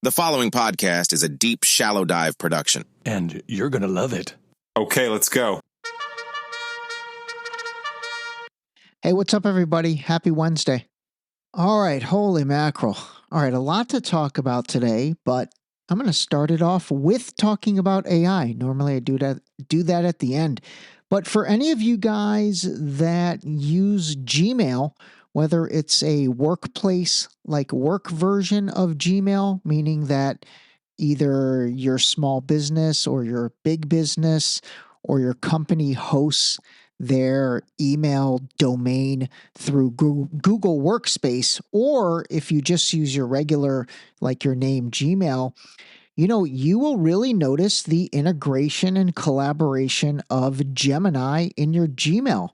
The following podcast is a deep, shallow dive production. And you're going to love it. Okay, let's go. Hey, what's up, everybody? Happy Wednesday. All right, holy mackerel. All right, a lot to talk about today, but I'm going to start it off with talking about AI. Normally I do that at the end. But for any of you guys that use Gmail, whether it's a workplace, like work version of Gmail, meaning that either your small business or your big business or your company hosts their email domain through Google Workspace, or if you just use your regular, like your name, Gmail, you will really notice the integration and collaboration of Gemini in your Gmail.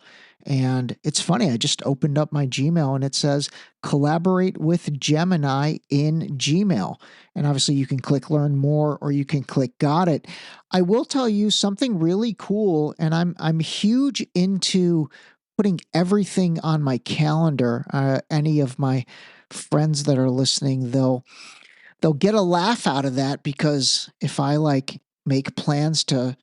And it's funny, I just opened up my Gmail and it says collaborate with Gemini in Gmail. And obviously you can click learn more or you can click got it. I will tell you something really cool, and I'm huge into putting everything on my calendar. Any of my friends that are listening, they'll get a laugh out of that, because if I make plans to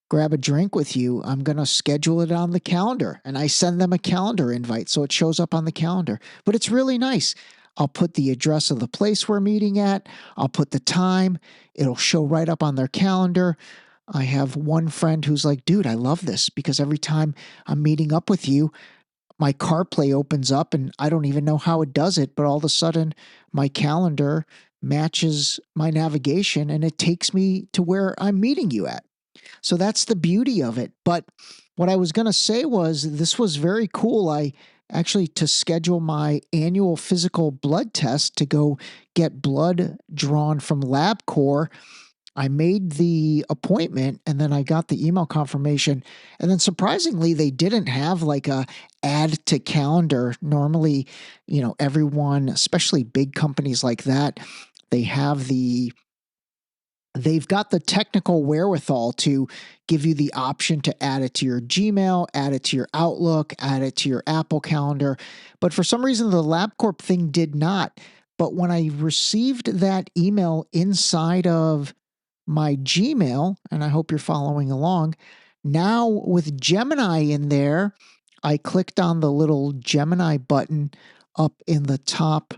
grab a drink with you, I'm going to schedule it on the calendar, and I send them a calendar invite so it shows up on the calendar. But it's really nice. I'll put the address of the place we're meeting at. I'll put the time. It'll show right up on their calendar. I have one friend who's like, dude, I love this, because every time I'm meeting up with you, my CarPlay opens up and I don't even know how it does it, but all of a sudden my calendar matches my navigation and it takes me to where I'm meeting you at. So that's the beauty of it. But what I was going to say was, this was very cool. I actually, to schedule my annual physical blood test to go get blood drawn from LabCorp, I made the appointment and then I got the email confirmation. And then surprisingly, they didn't have like a add to calendar. Normally, everyone, especially big companies like that, they've got the technical wherewithal to give you the option to add it to your Gmail, add it to your Outlook, add it to your Apple Calendar. But for some reason, the LabCorp thing did not. But when I received that email inside of my Gmail, and I hope you're following along, now with Gemini in there, I clicked on the little Gemini button up in the top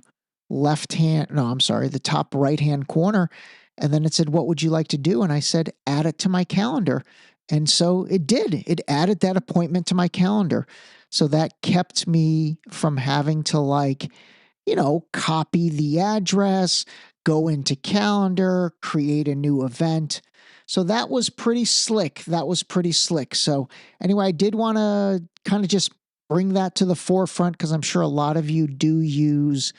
the top right-hand corner. And then it said, what would you like to do? And I said, add it to my calendar. And so it did. It added that appointment to my calendar. So that kept me from having to copy the address, go into calendar, create a new event. So that was pretty slick. So anyway, I did want to kind of just bring that to the forefront, because I'm sure a lot of you do use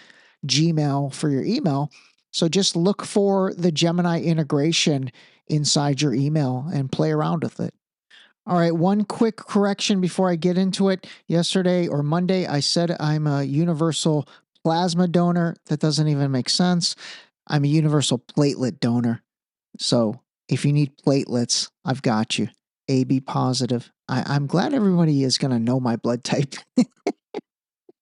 Gmail for your email. So just look for the Gemini integration inside your email and play around with it. All right, one quick correction before I get into it. Yesterday or Monday, I said I'm a universal plasma donor. That doesn't even make sense. I'm a universal platelet donor. So if you need platelets, I've got you. AB positive. I'm glad everybody is going to know my blood type.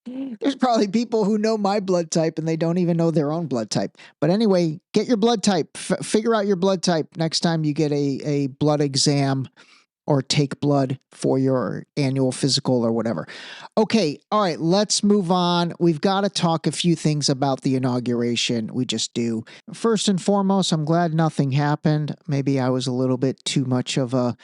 There's probably people who know my blood type and they don't even know their own blood type. But anyway, get your blood type. Figure out your blood type next time you get a blood exam or take blood for your annual physical or whatever. Okay, all right, let's move on. We've got to talk a few things about the inauguration. We just do. First and foremost, I'm glad nothing happened. Maybe I was a little bit too much of a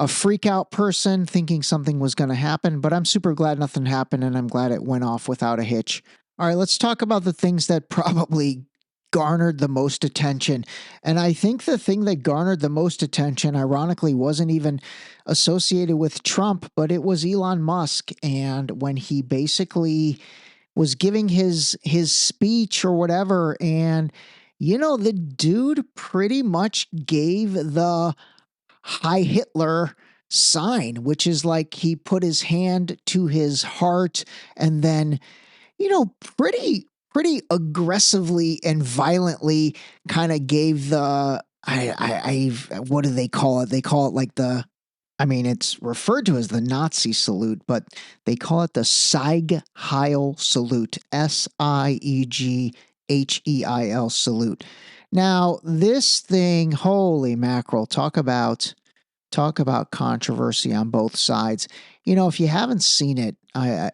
freak out person thinking something was going to happen, but I'm super glad nothing happened, and I'm glad it went off without a hitch. All right, let's talk about the things that probably garnered the most attention. And I think the thing that garnered the most attention, ironically, wasn't even associated with Trump, but it was Elon Musk. And when he basically was giving his speech or whatever, and the dude pretty much gave the Heil Hitler sign, which is like he put his hand to his heart and then, pretty aggressively and violently kind of gave the, what do they call it? They call it it's referred to as the Nazi salute, but they call it the Sieg Heil salute, Sieghel salute. Now, this thing, holy mackerel, talk about controversy on both sides. If you haven't seen it,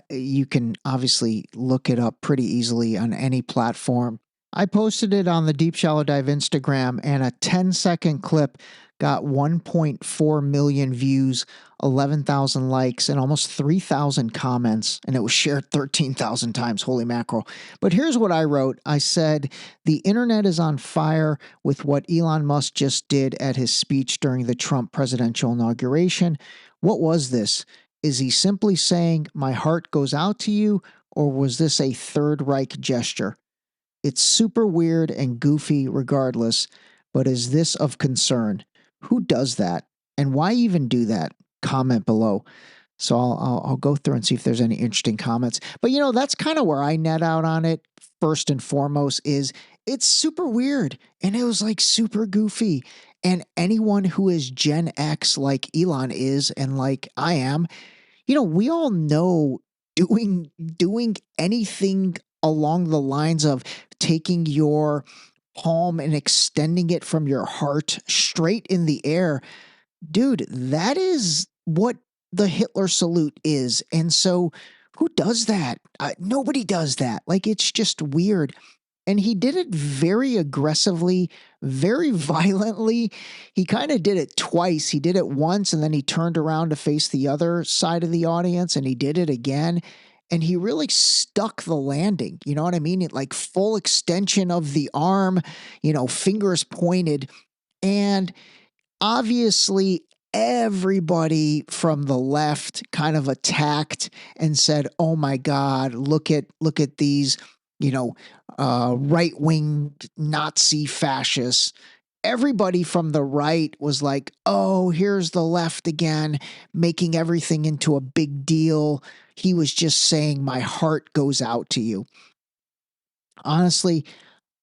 you can obviously look it up pretty easily on any platform. I posted it on the Deep Shallow Dive Instagram, and a 10-second clip got 1.4 million views, 11,000 likes, and almost 3,000 comments, and it was shared 13,000 times. Holy mackerel. But here's what I wrote. I said, the internet is on fire with what Elon Musk just did at his speech during the Trump presidential inauguration. What was this? Is he simply saying, my heart goes out to you, or was this a Third Reich gesture? It's super weird and goofy regardless, but is this of concern? Who does that? And why even do that? Comment below. So I'll go through and see if there's any interesting comments. But that's kind of where I net out on it. First and foremost is it's super weird and it was like super goofy. And anyone who is Gen X like Elon is and like I am, we all know doing anything along the lines of taking your palm and extending it from your heart straight in the air, dude, that is what the Hitler salute is. And so who does that? Nobody does that. Like, it's just weird. And he did it very aggressively, very violently. He kind of did it twice. He did it once and then he turned around to face the other side of the audience and he did it again. And he really stuck the landing. You know what I mean? It like full extension of the arm, fingers pointed. And obviously, everybody from the left kind of attacked and said, "Oh my God, look at these, right-wing Nazi fascists." Everybody from the right was like, "Oh, here's the left again, making everything into a big deal. He was just saying, my heart goes out to you." Honestly,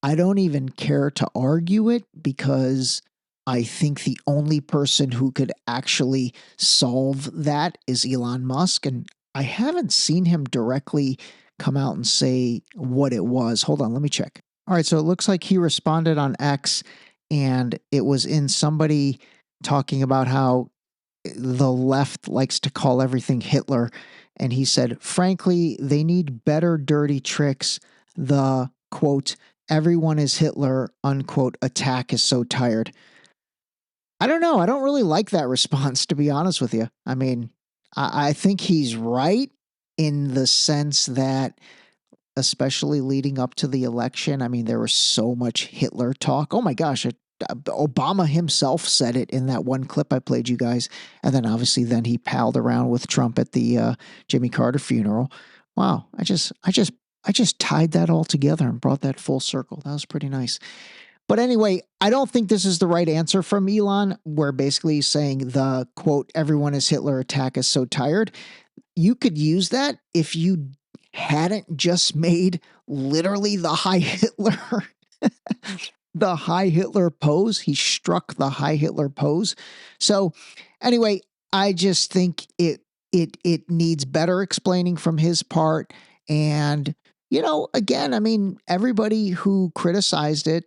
I don't even care to argue it because I think the only person who could actually solve that is Elon Musk. And I haven't seen him directly come out and say what it was. Hold on, let me check. All right, so it looks like he responded on X and it was in somebody talking about how the left likes to call everything Hitler. And he said, frankly, they need better dirty tricks. The quote, everyone is Hitler, unquote, attack is so tired. I don't know. I don't really like that response, to be honest with you. I mean, I think he's right in the sense that, especially leading up to the election, I mean, there was so much Hitler talk. Oh my gosh, Obama himself said it in that one clip I played you guys. And then obviously then he palled around with Trump at the Jimmy Carter funeral. Wow. I just tied that all together and brought that full circle. That was pretty nice. But anyway, I don't think this is the right answer from Elon, where basically he's saying the quote, everyone is Hitler, attack is so tired. You could use that if you hadn't just made literally the High Hitler, the High Hitler pose. He struck the High Hitler pose. So anyway, I just think it needs better explaining from his part. And, again, I mean, everybody who criticized it,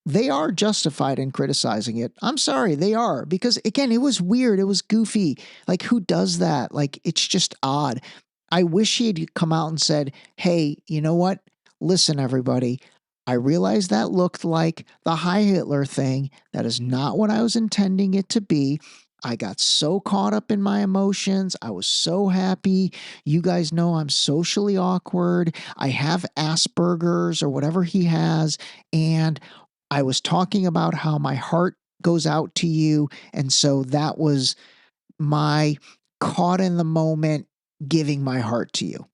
they are justified in criticizing it. I'm sorry, they are. Because again, it was weird. It was goofy. Like, who does that? Like, it's just odd. I wish he had come out and said, hey, you know what? Listen, everybody, I realize that looked like the High Hitler thing. That is not what I was intending it to be. I got so caught up in my emotions. I was so happy. You guys know I'm socially awkward. I have Asperger's or whatever he has. And I was talking about how my heart goes out to you. And so that was my caught in the moment giving my heart to you.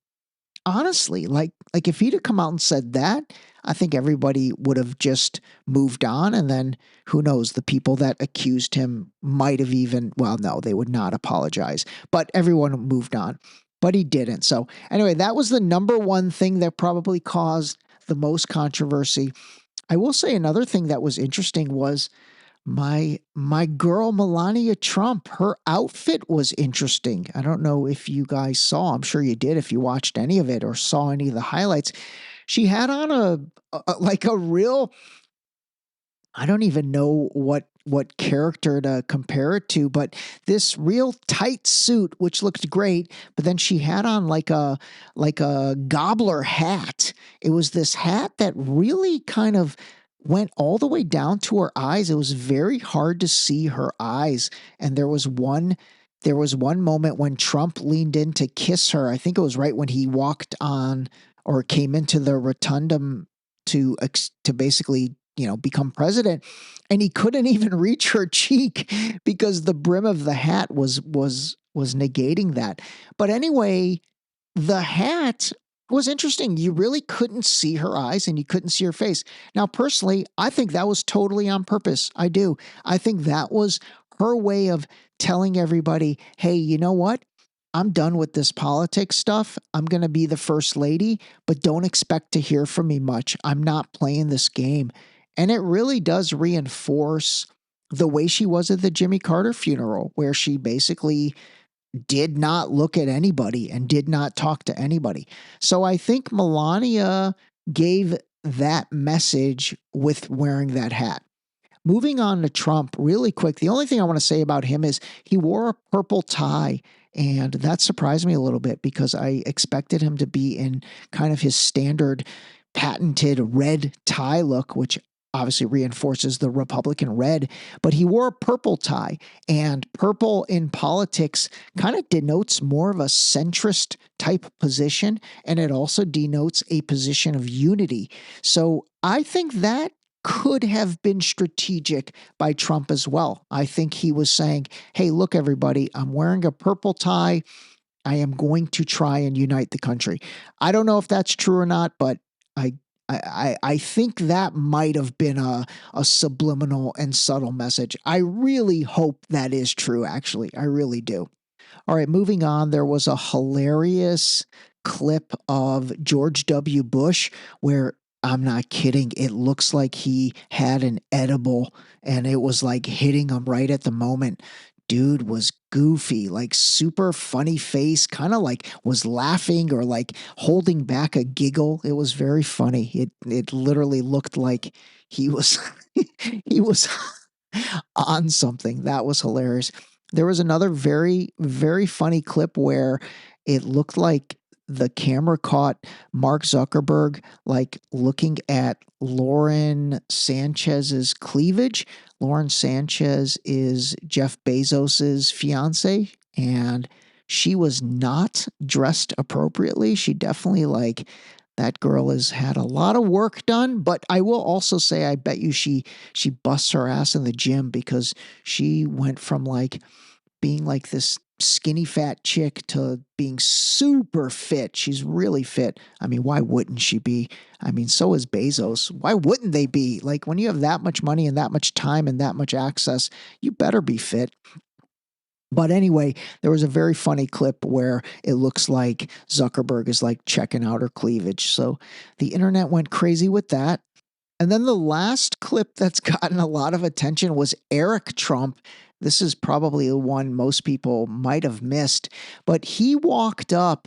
Honestly, like if he'd have come out and said that, I think everybody would have just moved on. And then who knows, the people that accused him might have even, well, no, they would not apologize, but everyone moved on. But he didn't. So anyway, that was the number one thing that probably caused the most controversy. I will say another thing that was interesting was my girl Melania Trump. Her outfit was interesting. I don't know if you guys saw. I'm sure you did if you watched any of it or saw any of the highlights. She had on a real I don't even know what character to compare it to, but this real tight suit, which looked great, but then she had on like a gobbler hat. It was this hat that really kind of went all the way down to her eyes. It was very hard to see her eyes. And there was one moment when Trump leaned in to kiss her. I think it was right when he walked on or came into the rotundum to basically become president, and he couldn't even reach her cheek because the brim of the hat was negating that. But anyway, the hat was interesting. You really couldn't see her eyes and you couldn't see her face. Now, personally, I think that was totally on purpose. I do. I think that was her way of telling everybody, hey, you know what? I'm done with this politics stuff. I'm going to be the first lady, but don't expect to hear from me much. I'm not playing this game. And it really does reinforce the way she was at the Jimmy Carter funeral, where she basically did not look at anybody and did not talk to anybody. So I think Melania gave that message with wearing that hat. Moving on to Trump, really quick, the only thing I want to say about him is he wore a purple tie. And that surprised me a little bit because I expected him to be in kind of his standard patented red tie look, which obviously reinforces the Republican red. But he wore a purple tie, and purple in politics kind of denotes more of a centrist type position. And it also denotes a position of unity. So I think that could have been strategic by Trump as well. I think he was saying, hey, look, everybody, I'm wearing a purple tie. I am going to try and unite the country. I don't know if that's true or not, but I I think that might have been a subliminal and subtle message. I really hope that is true, actually. I really do. All right, moving on. There was a hilarious clip of George W. Bush where I'm not kidding. It looks like he had an edible and it was like hitting him right at the moment. Dude was goofy, like super funny face, kind of like was laughing or like holding back a giggle. It was very funny. It literally looked like he was he was on something. That was hilarious. There was another very, very funny clip where it looked like the camera caught Mark Zuckerberg like looking at Lauren Sanchez's cleavage. Lauren Sanchez is Jeff Bezos's fiance, and she was not dressed appropriately. She definitely like that girl has had a lot of work done, but I will also say I bet you she busts her ass in the gym because she went from like being like this skinny fat chick to being super fit. She's really fit. I mean, why wouldn't she be? I mean, so is Bezos. Why wouldn't they be? Like when you have that much money and that much time and that much access, you better be fit. But anyway, there was a very funny clip where it looks like Zuckerberg is like checking out her cleavage. So the internet went crazy with that. And then the last clip that's gotten a lot of attention was Eric Trump. This is probably the one most people might have missed, but he walked up,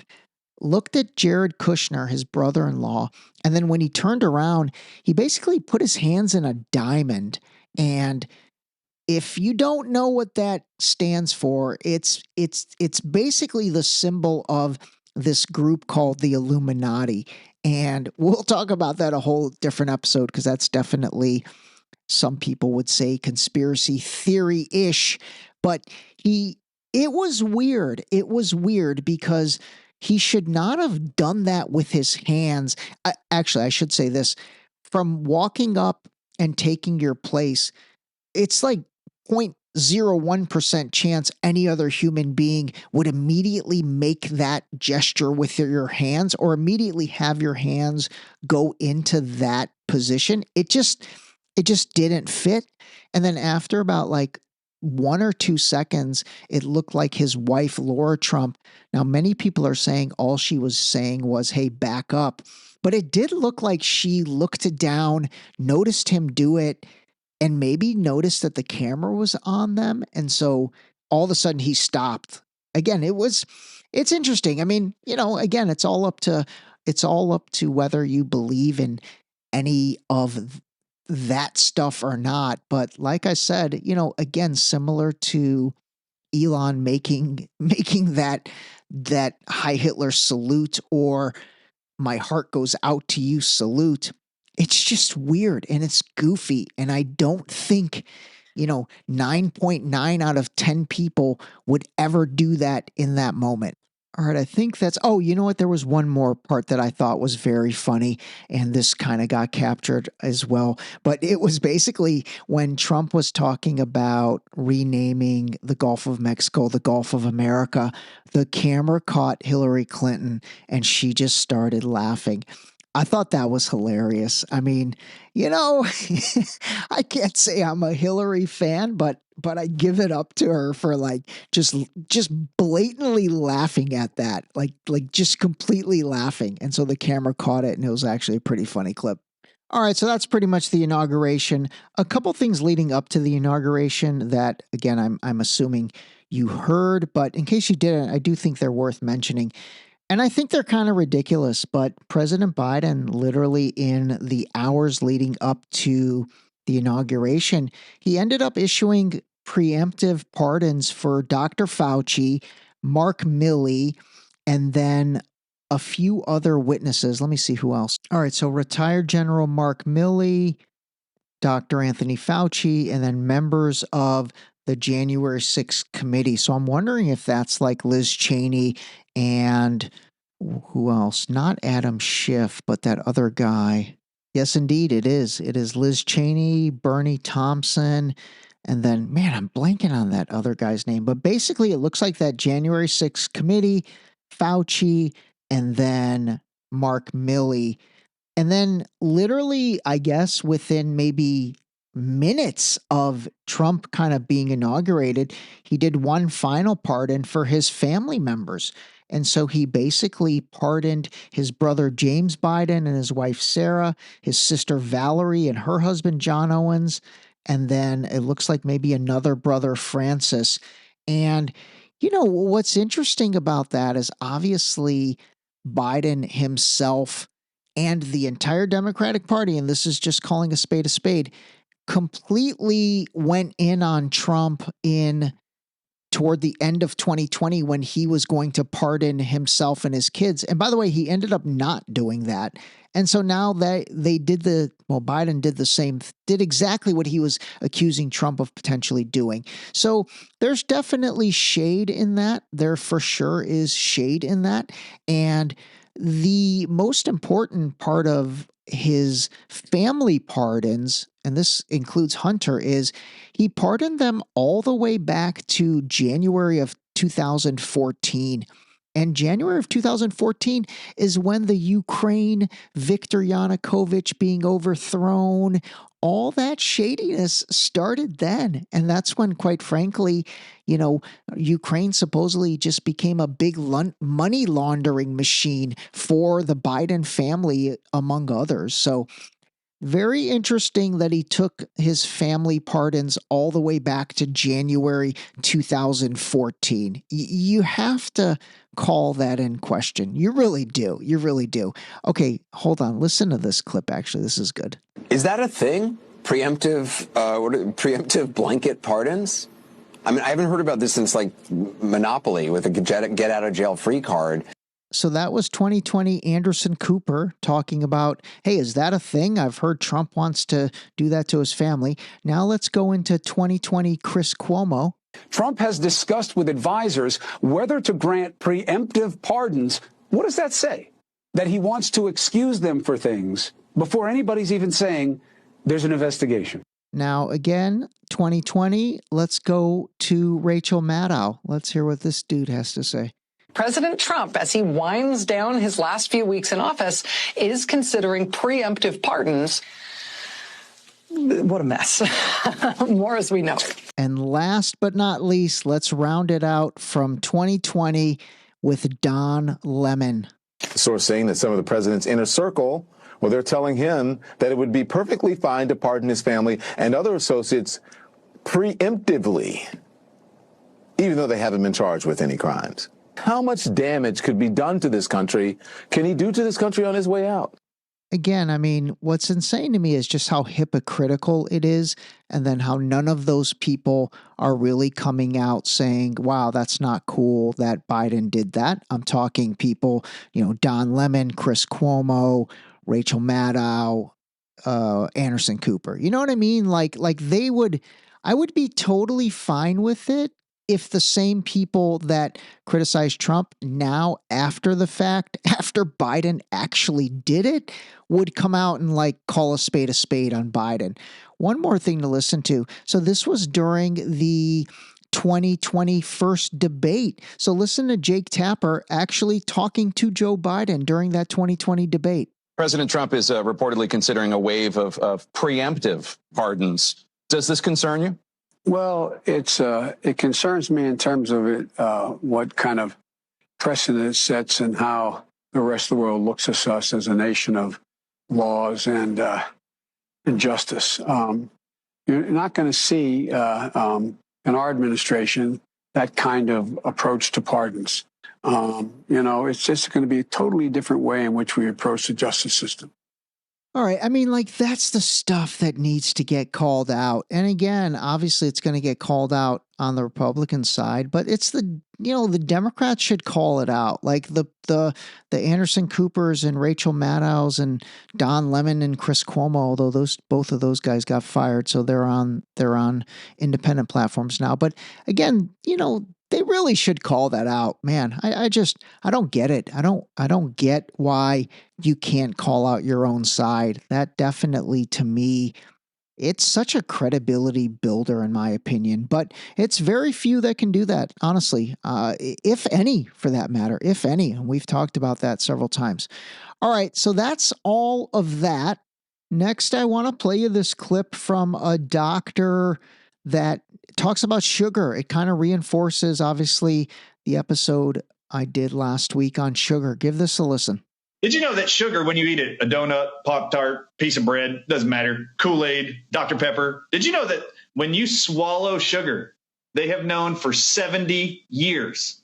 looked at Jared Kushner, his brother in law, and then when he turned around, he basically put his hands in a diamond. And if you don't know what that stands for, it's basically the symbol of this group called the Illuminati. And we'll talk about that a whole different episode because that's definitely, some people would say, conspiracy theory-ish. But he it was weird. It was weird because he should not have done that with his hands. Actually, I should say this. From walking up and taking your place, it's like 0.01% chance any other human being would immediately make that gesture with your hands or immediately have your hands go into that position. It just didn't fit. And then after about like 1 or 2 seconds, it looked like his wife, Laura Trump. Now, many people are saying all she was saying was, hey, back up. But it did look like she looked down, noticed him do it, and maybe noticed that the camera was on them. And so all of a sudden he stopped. Again, it's interesting. I mean, again, it's all up to whether you believe in any of that stuff or not. But like I said, again, similar to Elon making that Heil Hitler salute, or my heart goes out to you salute. It's just weird and it's goofy. And I don't think, 9.9 out of 10 people would ever do that in that moment. All right, I think that's. Oh, you know what? There was one more part that I thought was very funny, and this kind of got captured as well. But it was basically when Trump was talking about renaming the Gulf of Mexico the Gulf of America, the camera caught Hillary Clinton, and she just started laughing. I thought that was hilarious. I mean, I can't say I'm a Hillary fan, but I give it up to her for like just blatantly laughing at that, like just completely laughing. And so the camera caught it, and it was actually a pretty funny clip. All right, so that's pretty much the inauguration. A couple things leading up to the inauguration that, again, I'm assuming you heard, but in case you didn't, I do think they're worth mentioning. And I think they're kind of ridiculous, but President Biden, literally in the hours leading up to the inauguration, he ended up issuing preemptive pardons for Dr. Fauci, Mark Milley, and then a few other witnesses. Let me see who else. All right, so retired General Mark Milley, Dr. Anthony Fauci, and then members of the January 6th committee. So I'm wondering if that's like Liz Cheney and who else? Not Adam Schiff, but that other guy. Yes, indeed, it is. It is Liz Cheney, Bernie Thompson, and then, man, I'm blanking on that other guy's name. But basically, it looks like that January 6th committee, Fauci, and then Mark Milley. And then literally, I guess within maybe minutes of Trump kind of being inaugurated, he did one final pardon for his family members. And so he basically pardoned his brother James Biden and his wife Sarah, his sister Valerie and her husband John Owens, and then it looks like maybe another brother Francis. And what's interesting about that is obviously Biden himself and the entire Democratic Party, and this is just calling a spade, completely went in on Trump toward the end of 2020 when he was going to pardon himself and his kids. And by the way, he ended up not doing that. And so now Biden did the same, did exactly what he was accusing Trump of potentially doing. So there's definitely shade in that. There for sure is shade in that. And the most important part of his family pardons, and this includes Hunter, is he pardoned them all the way back to January of 2014. And January of 2014 is when the Ukraine, Viktor Yanukovych being overthrown, all that shadiness started then. And that's when, quite frankly, Ukraine supposedly just became a big money laundering machine for the Biden family, among others. So very interesting that he took his family pardons all the way back to January 2014. You have to call that in question. You really do. You really do. Okay, hold on. Listen to this clip, actually. This is good. Is that a thing? Preemptive blanket pardons? I mean, I haven't heard about this since like Monopoly with a get out of jail free card. So that was 2020 Anderson Cooper talking about, hey, is that a thing? I've heard Trump wants to do that to his family. Now let's go into 2020 Chris Cuomo. Trump has discussed with advisors whether to grant preemptive pardons. What does that say? That he wants to excuse them for things before anybody's even saying there's an investigation. Now, again, 2020, let's go to Rachel Maddow. Let's hear what this dude has to say. President Trump, as he winds down his last few weeks in office, is considering preemptive pardons. What a mess. More as we know. And last but not least, let's round it out from 2020 with Don Lemon. Source saying that some of the president's inner circle, well, they're telling him that it would be perfectly fine to pardon his family and other associates preemptively, even though they haven't been charged with any crimes. How much damage could be done to this country can he do to this country on his way out? again, I mean, what's insane to me is just how hypocritical it is, and then how none of those people are really coming out saying, wow, that's not cool that Biden did that. I'm talking people, Don Lemon, Chris Cuomo, Rachel Maddow, Anderson Cooper. You know what I mean? Like I would be totally fine with it if the same people that criticize Trump now, after the fact, after Biden actually did it, would come out and like call a spade on Biden. One more thing to listen to. So this was during the 2020 first debate. So listen to Jake Tapper actually talking to Joe Biden during that 2020 debate. President Trump is reportedly considering a wave of preemptive pardons. Does this concern you? Well, it concerns me in terms of what kind of precedent it sets and how the rest of the world looks at us as a nation of laws and justice. You're not going to see in our administration that kind of approach to pardons. It's just going to be a totally different way in which we approach the justice system. All right. I mean, like, that's the stuff that needs to get called out. And again, obviously it's going to get called out on the Republican side, but it's the Democrats should call it out. Like the Anderson Coopers and Rachel Maddows and Don Lemon and Chris Cuomo, although both of those guys got fired. So they're on independent platforms now. But again, they really should call that out, man. I don't get it. I don't get why you can't call out your own side. That definitely, to me, it's such a credibility builder, in my opinion. But it's very few that can do that, honestly, if any, for that matter, if any. And we've talked about that several times. All right, so that's all of that. Next, I want to play you this clip from a doctor that talks about sugar. It kind of reinforces, obviously, the episode I did last week on sugar. Give this a listen. Did you know that sugar, when you eat it, a donut, Pop-Tart, piece of bread, doesn't matter, Kool-Aid, Dr. Pepper, did you know that when you swallow sugar, they have known for 70 years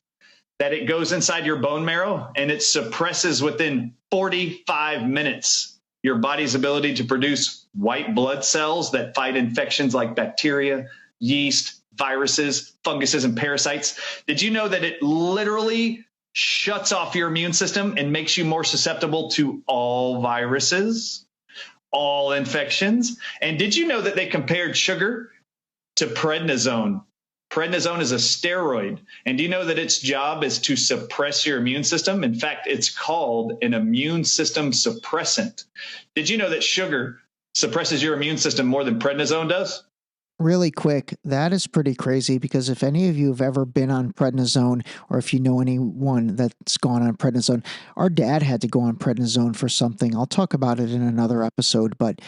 that it goes inside your bone marrow and it suppresses within 45 minutes your body's ability to produce white blood cells that fight infections like bacteria, yeast, viruses, funguses, and parasites? Did you know that it literally shuts off your immune system and makes you more susceptible to all viruses, all infections? And did you know that they compared sugar to prednisone? Prednisone is a steroid. And do you know that its job is to suppress your immune system? In fact, it's called an immune system suppressant. Did you know that sugar suppresses your immune system more than prednisone does? Really quick, that is pretty crazy, because if any of you have ever been on prednisone, or if you know anyone that's gone on prednisone, our dad had to go on prednisone for something. I'll talk about it in another episode, but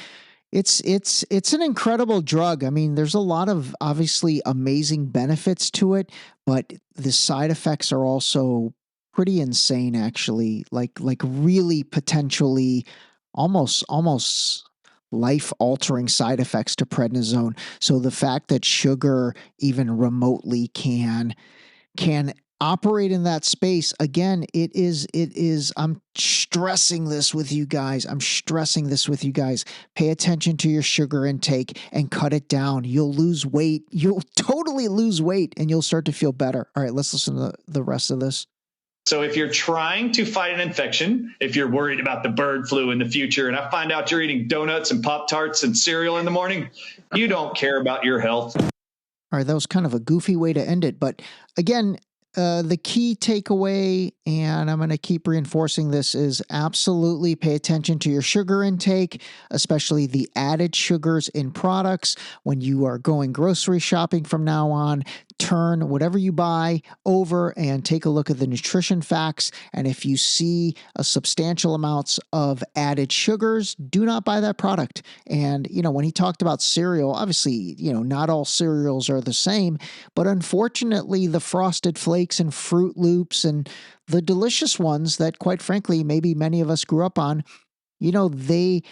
it's an incredible drug. I mean, there's a lot of obviously amazing benefits to it, but the side effects are also pretty insane, actually. Like really potentially almost life-altering side effects to prednisone. So the fact that sugar even remotely can operate in that space, again, it is, I'm stressing this with you guys. Pay attention to your sugar intake and cut it down. You'll lose weight. You'll totally lose weight and you'll start to feel better. All right, let's listen to the rest of this. So if you're trying to fight an infection, if you're worried about the bird flu in the future, and I find out you're eating donuts and Pop-Tarts and cereal in the morning, you don't care about your health. All right, that was kind of a goofy way to end it. But again, the key takeaway, and I'm going to keep reinforcing this, is absolutely pay attention to your sugar intake, especially the added sugars in products. When you are going grocery shopping from now on, turn whatever you buy over and take a look at the nutrition facts. And if you see a substantial amounts of added sugars, do not buy that product. And, when he talked about cereal, obviously, not all cereals are the same, but unfortunately the Frosted Flakes and Fruit Loops and the delicious ones that, quite frankly, maybe many of us grew up on, they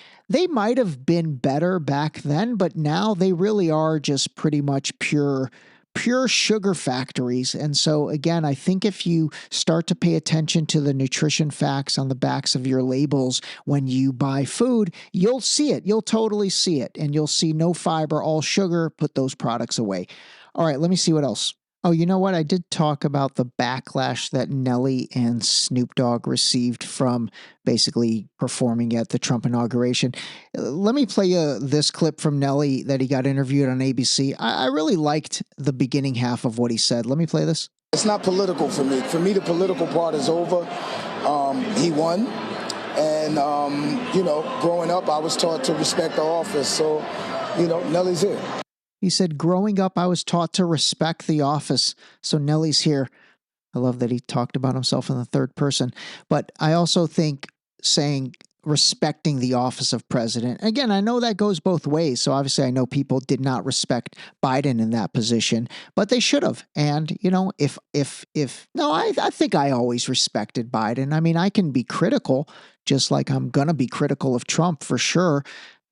might have been better back then, but now they really are just pretty much pure pure sugar factories. And so again, I think if you start to pay attention to the nutrition facts on the backs of your labels when you buy food, you'll see it. You'll totally see it. And you'll see no fiber, all sugar. Put those products away. All right, let me see what else. Oh, you know what? I did talk about the backlash that Nelly and Snoop Dogg received from basically performing at the Trump inauguration. Let me play this clip from Nelly that he got interviewed on ABC. I really liked the beginning half of what he said. Let me play this. It's not political for me. For me, the political part is over. He won. And, growing up, I was taught to respect the office. So, Nelly's here. He said, growing up, I was taught to respect the office. So Nelly's here. I love that he talked about himself in the third person. But I also think saying respecting the office of president. Again, I know that goes both ways. So obviously I know people did not respect Biden in that position, but they should have. And, I think I always respected Biden. I mean, I can be critical, just like I'm going to be critical of Trump for sure.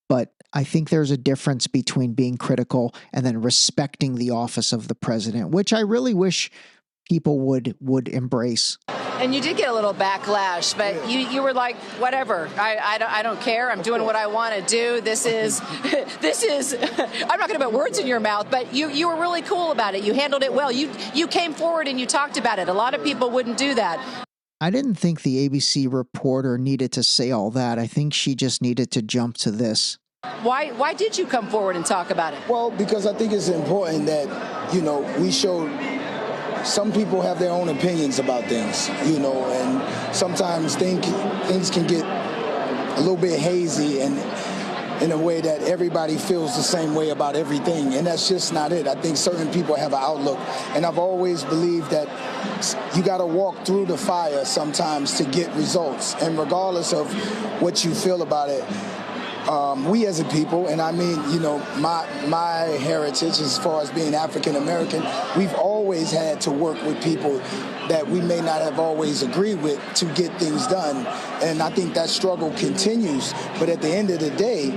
But I think there's a difference between being critical and then respecting the office of the president, which I really wish people would embrace. And you did get a little backlash, but you were like, whatever, I don't care. I'm doing what I want to do. This is, I'm not going to put words in your mouth, but you were really cool about it. You handled it well. You came forward and you talked about it. A lot of people wouldn't do that. I didn't think the ABC reporter needed to say all that. I think she just needed to jump to this. Why did you come forward and talk about it? Well, because I think it's important that, we showed some people have their own opinions about things, and sometimes things can get a little bit hazy and in a way that everybody feels the same way about everything, and that's just not it. I think certain people have an outlook, and I've always believed that you got to walk through the fire sometimes to get results, and regardless of what you feel about it, we as a people, and I mean, my heritage as far as being African American, we've always had to work with people that we may not have always agreed with to get things done. And I think that struggle continues. But at the end of the day,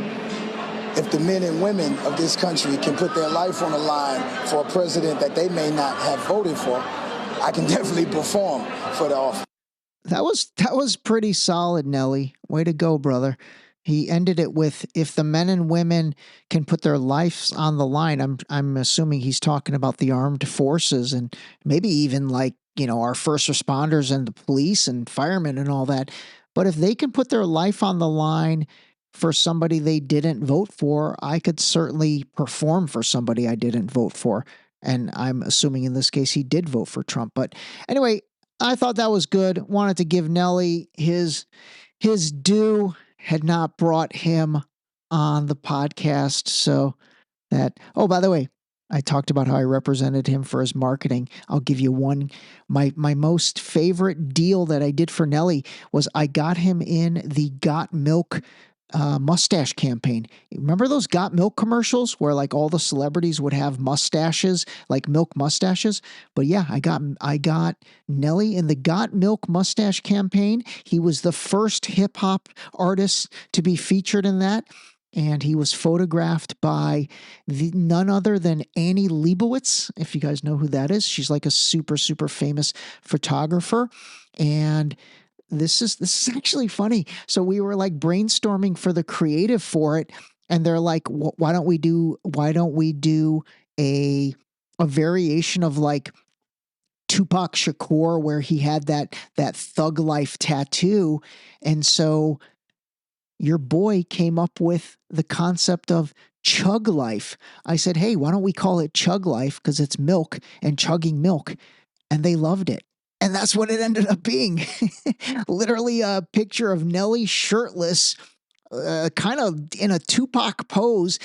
if the men and women of this country can put their life on the line for a president that they may not have voted for, I can definitely perform for the office. That was pretty solid, Nelly. Way to go, brother. He ended it with, if the men and women can put their lives on the line. I'm assuming he's talking about the armed forces and maybe even like, our first responders and the police and firemen and all that. But if they can put their life on the line for somebody they didn't vote for, I could certainly perform for somebody I didn't vote for. And I'm assuming in this case he did vote for Trump. But anyway, I thought that was good. Wanted to give Nelly his due. Had not brought him on the podcast. So that, oh, by the way, I talked about how I represented him for his marketing. I'll give you one. My most favorite deal that I did for Nelly was I got him in the Got Milk mustache campaign. Remember those Got Milk commercials where like all the celebrities would have mustaches, like milk mustaches? But yeah, I got Nelly in the Got Milk mustache campaign. He was the first hip hop artist to be featured in that. And he was photographed by none other than Annie Leibovitz, if you guys know who that is. She's like a super, super famous photographer. And this is actually funny. So we were like brainstorming for the creative for it. And they're like, why don't we do a variation of like Tupac Shakur, where he had that thug life tattoo. And so your boy came up with the concept of Chug Life. I said, hey, why don't we call it Chug Life? Because it's milk and chugging milk. And they loved it. And that's what it ended up being. Literally a picture of Nelly shirtless, kind of in a Tupac pose.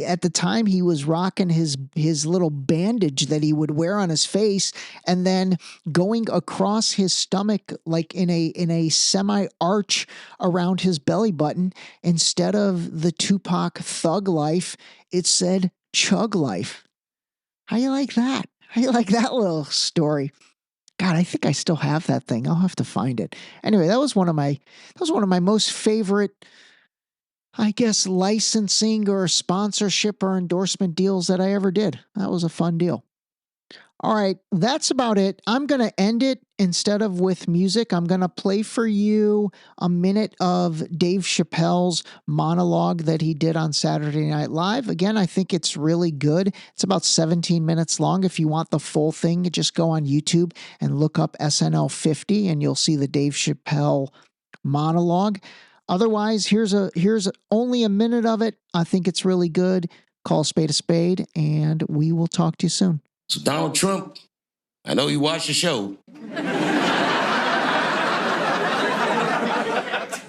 At the time, he was rocking his little bandage that he would wear on his face, and then going across his stomach like in a semi-arch around his belly button. Instead of the Tupac Thug Life, it said Chug Life. How you like that? How you like that little story? God, I think I still have that thing. I'll have to find it. Anyway, that was one of my most favorite, I guess, licensing or sponsorship or endorsement deals that I ever did. That was a fun deal. All right, that's about it. I'm going to end it instead of with music. I'm going to play for you a minute of Dave Chappelle's monologue that he did on Saturday Night Live. Again, I think it's really good. It's about 17 minutes long. If you want the full thing, just go on YouTube and look up SNL 50 and you'll see the Dave Chappelle monologue. Otherwise, here's only a minute of it. I think it's really good. Call a spade, and we will talk to you soon. So Donald Trump, I know you watch the show.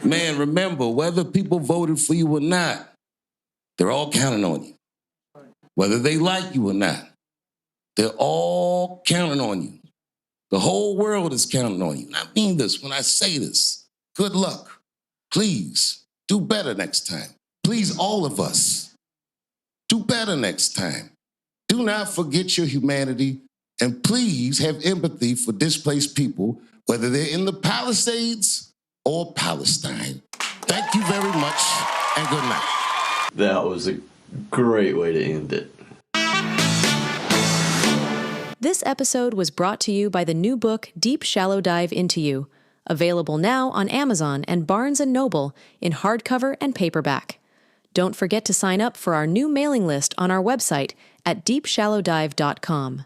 Man, remember, whether people voted for you or not, they're all counting on you. Whether they like you or not, they're all counting on you. The whole world is counting on you. And I mean this when I say this. Good luck. Please, do better next time. Please, all of us, do better next time. Do not forget your humanity, and please have empathy for displaced people, whether they're in the Palisades or Palestine. Thank you very much, and good night. That was a great way to end it. This episode was brought to you by the new book, Deep Shallow Dive Into You, available now on Amazon and Barnes & Noble in hardcover and paperback. Don't forget to sign up for our new mailing list on our website at deepshallowdive.com.